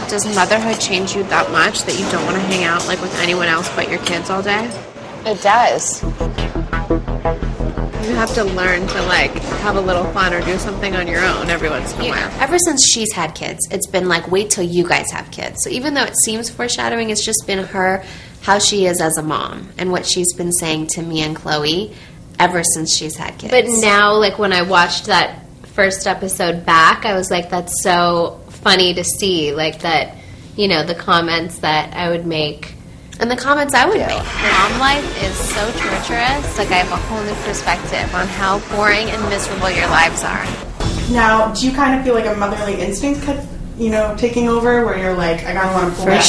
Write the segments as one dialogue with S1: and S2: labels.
S1: Does motherhood change you that much that you don't want to hang out like with anyone else but your kids all day?
S2: It does.
S1: You have to learn to like have a little fun or do something on your own every once in a while.
S2: Ever since she's had kids, it's been like, wait till you guys have kids. So even though it seems foreshadowing, it's just been her, how she is as a mom and what she's been saying to me and Chloe ever since she's had kids.
S3: But now, like, when I watched that first episode back, I was like, that's so funny to see, like, that, you know, the comments that I would make.
S2: And the comments I would make.
S4: Mom life is so torturous. Like, I have a whole new perspective on how boring and miserable your lives are.
S5: Now, do you kind of feel like a motherly instinct, taking over, where you're like, I gotta want to pull back?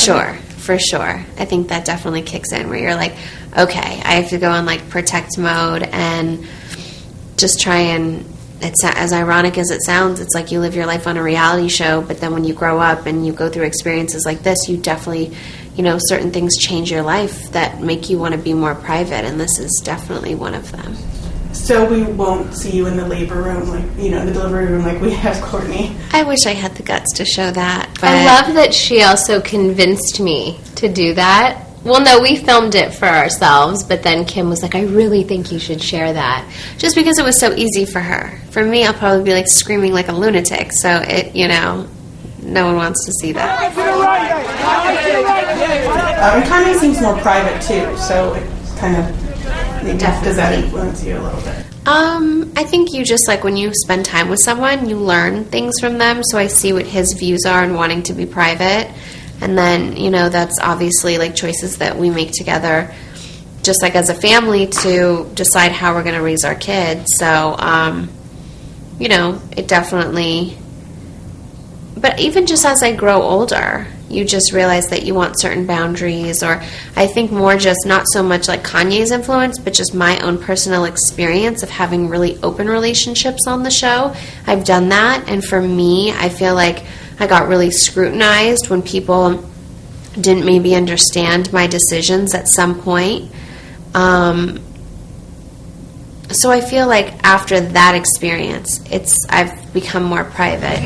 S2: For sure. I think that definitely kicks in, where you're like, okay, I have to go in like protect mode and just try and, it's as ironic as it sounds, it's like you live your life on a reality show, but then when you grow up and you go through experiences like this, you definitely, certain things change your life that make you want to be more private, and this is definitely one of them.
S5: So we won't see you in the labor room, the delivery room like we have Courtney.
S2: I wish I had the guts to show that. But
S3: I love that she also convinced me to do that. Well, no, we filmed it for ourselves, but then Kim was like, I really think you should share that.
S2: Just because it was so easy for her. For me, I'll probably be like screaming like a lunatic, so no one wants to see that.
S5: It kind of seems more private too, so it kind of, does that influence you a little bit?
S2: I think you just, like, when you spend time with someone, you learn things from them, so I see what his views are and wanting to be private. And then, that's obviously, like, choices that we make together, just, like, as a family to decide how we're going to raise our kids. So, it definitely... But even just as I grow older, you just realize that you want certain boundaries, or I think more just not so much like Kanye's influence, but just my own personal experience of having really open relationships on the show. I've done that, and for me, I feel like I got really scrutinized when people didn't maybe understand my decisions at some point. So I feel like after that experience, I've become more private.